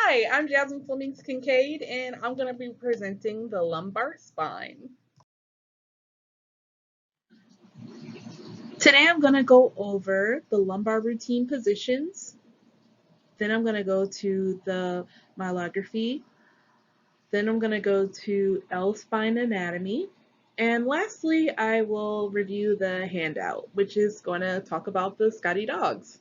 Hi, I'm Jasmine Flemings Kincaid, and I'm going to be presenting the lumbar spine. Today I'm going to go over the lumbar routine positions. Then I'm going to go to the myelography. Then I'm going to go to L-spine anatomy. And lastly, I will review the handout, which is going to talk about the Scotty dogs.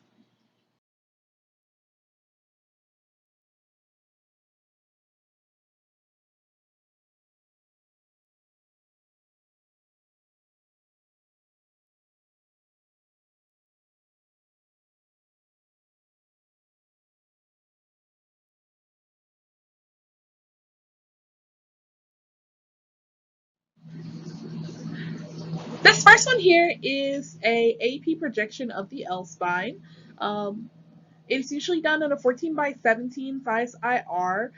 This first one here is a AP projection of the L spine. Um, it's usually done on a 14 by 17 size IR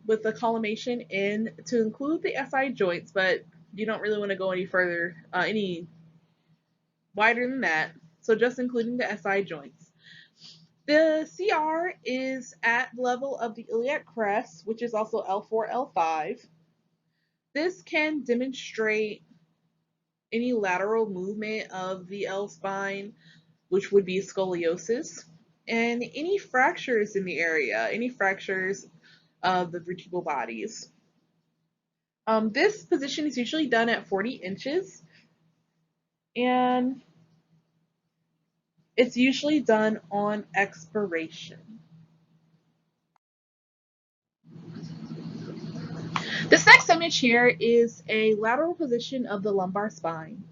with the collimation in to include the SI joints, but you don't really want to go any further, any wider than that. So just including the SI joints. The CR is at the level of the iliac crest, which is also L4, L5. This can demonstrate any lateral movement of the L spine, which would be scoliosis, and any fractures in the area, any fractures of the vertebral bodies. This position is usually done at 40 inches, and it's usually done on expiration. This next image here is a lateral position of the lumbar spine.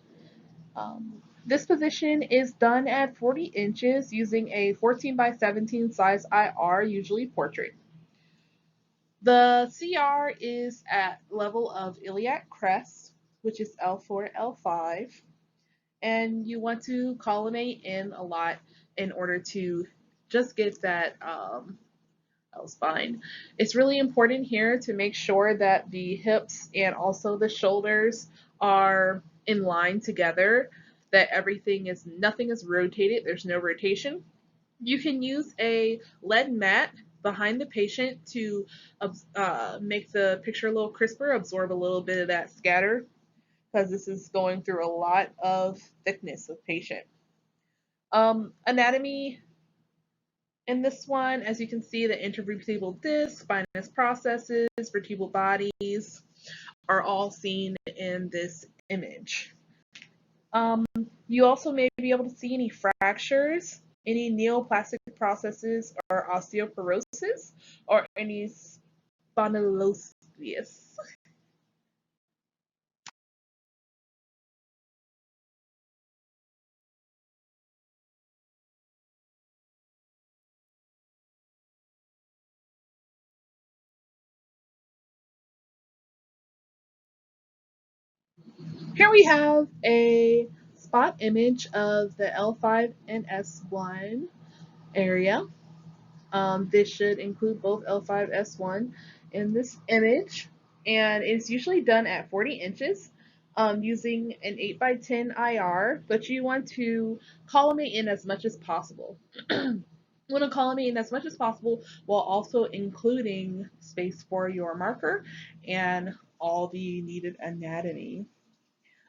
This position is done at 40 inches using a 14 by 17 size IR, usually portrait. The CR is at level of iliac crest, which is L4, L5, and you want to collimate in a lot in order to just get that L spine. It's really important here to make sure that the hips and also the shoulders are in line together, that nothing is rotated, there's no rotation. You can use a lead mat behind the patient to make the picture a little crisper, absorb a little bit of that scatter, because this is going through a lot of thickness of patient. Anatomy in this one, as you can see, the intervertebral disc, spinous processes, vertebral bodies are all seen in this image. You also may be able to see any fractures, any neoplastic processes or osteoporosis, or any spondylosis. Here we have a spot image of the L5 and S1 area. This should include both L5, S1 in this image, and it's usually done at 40 inches using an 8 by 10 IR, but you want to collimate in as much as possible. You want to collimate in as much as possible while also including space for your marker and all the needed anatomy.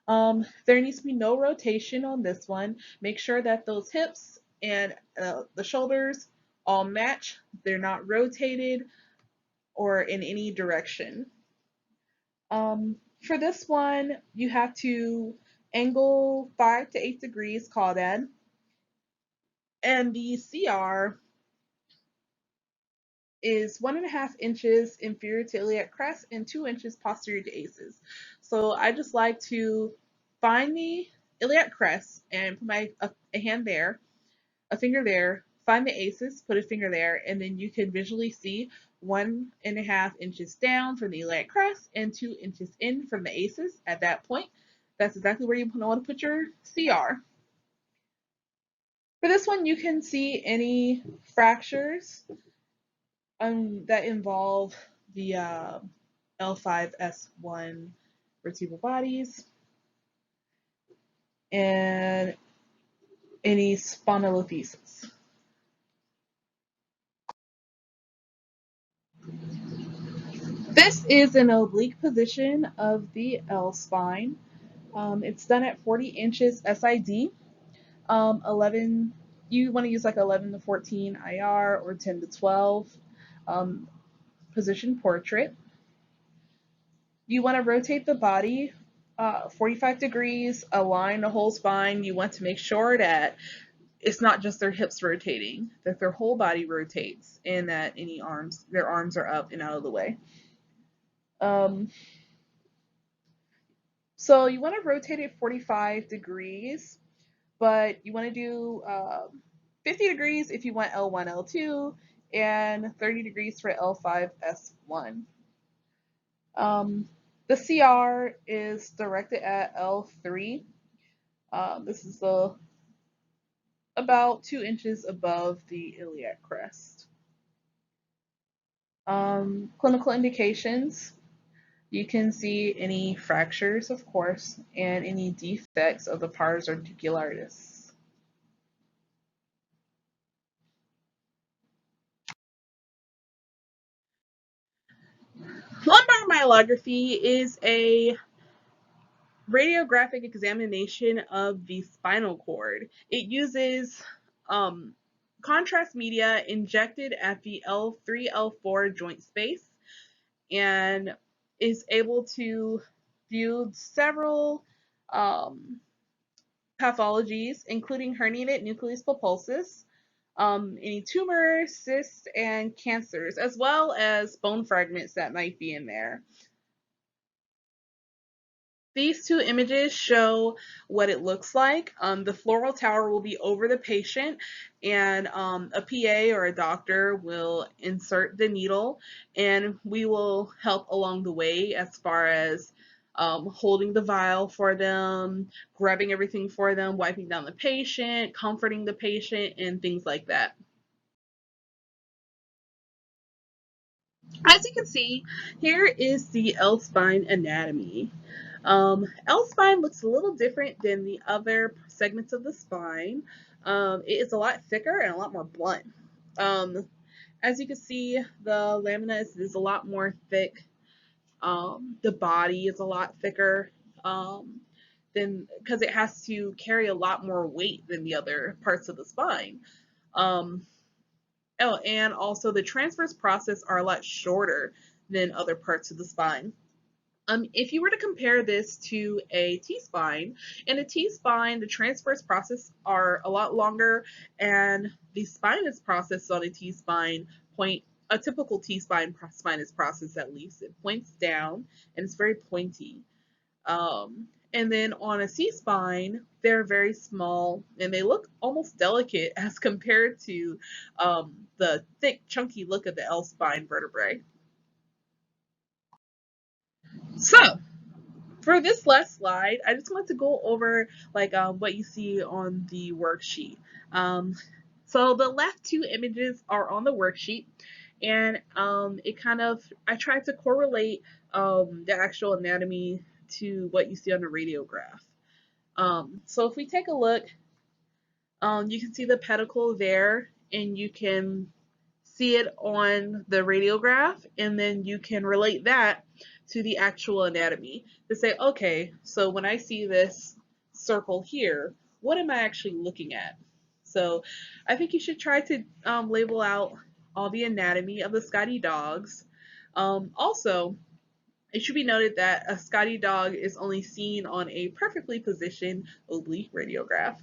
There needs to be no rotation on this one. Make sure that those hips and the shoulders all match. They're not rotated or in any direction. For this one, you have to angle 5 to 8 degrees caudad, and the CR is 1.5 inches inferior to iliac crest and 2 inches posterior to ACEs. So I just like to find the iliac crest and put a hand there, a finger there, find the ACEs, put a finger there, and then you can visually see 1.5 inches down from the iliac crest and 2 inches in from the ACEs. At that point, that's exactly where you want to put your CR. For this one, you can see any fractures that involve the L5S1 vertebral bodies and any spondylolisthesis. This is an oblique position of the L spine. It's done at 40 inches SID. 11, you want to use like 11 to 14 IR or 10 to 12 um, position portrait. You want to rotate the body 45 degrees, align the whole spine. You want to make sure that it's not just their hips rotating, that their whole body rotates and that their arms are up and out of the way. Um, so you want to rotate it 45 degrees, but you want to do 50 degrees if you want L1, L2, and 30 degrees for L5, S1. Um, the CR is directed at L3. This is about 2 inches above the iliac crest. Clinical indications. You can see any fractures, of course, and any defects of the pars articularis. Lumbar myelography is a radiographic examination of the spinal cord. It uses um, contrast media injected at the L3, L4 joint space and is able to view several um, pathologies, including herniated nucleus pulposus, any tumors, cysts, and cancers, as well as bone fragments that might be in there. These two images show what it looks like. The floral tower will be over the patient, and a PA or a doctor will insert the needle, and we will help along the way as far as holding the vial for them, grabbing everything for them, wiping down the patient, comforting the patient, and things like that. As you can see, here is the L-spine anatomy. L-spine looks a little different than the other segments of the spine. It is a lot thicker and a lot more blunt. Um, as you can see, the lamina is a lot more thick. The body is a lot thicker than because it has to carry a lot more weight than the other parts of the spine. Um, Oh, and also the transverse process are a lot shorter than other parts of the spine. If you were to compare this to a T-spine, in a T-spine, the transverse process are a lot longer, and the spinous process on a T-spine point, a typical T-spine spinous process at least, it points down and it's very pointy. And then on a C-spine, they're very small and they look almost delicate as compared to the thick, chunky look of the L-spine vertebrae. So, for this last slide, I just want to go over like what you see on the worksheet. So the left two images are on the worksheet, and I tried to correlate the actual anatomy to what you see on the radiograph. So if we take a look, you can see the pedicle there, and you can see it on the radiograph, and then you can relate that to the actual anatomy to say, okay, so when I see this circle here, what am I actually looking at? So I think you should try to label out all the anatomy of the Scotty dogs. Also, it should be noted that a Scotty dog is only seen on a perfectly positioned oblique radiograph.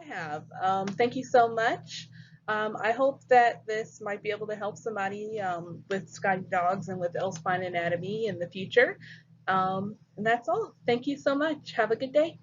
I have. Thank you so much. I hope that this might be able to help somebody with Scotty dogs and with L-spine anatomy in the future. And that's all. Thank you so much. Have a good day.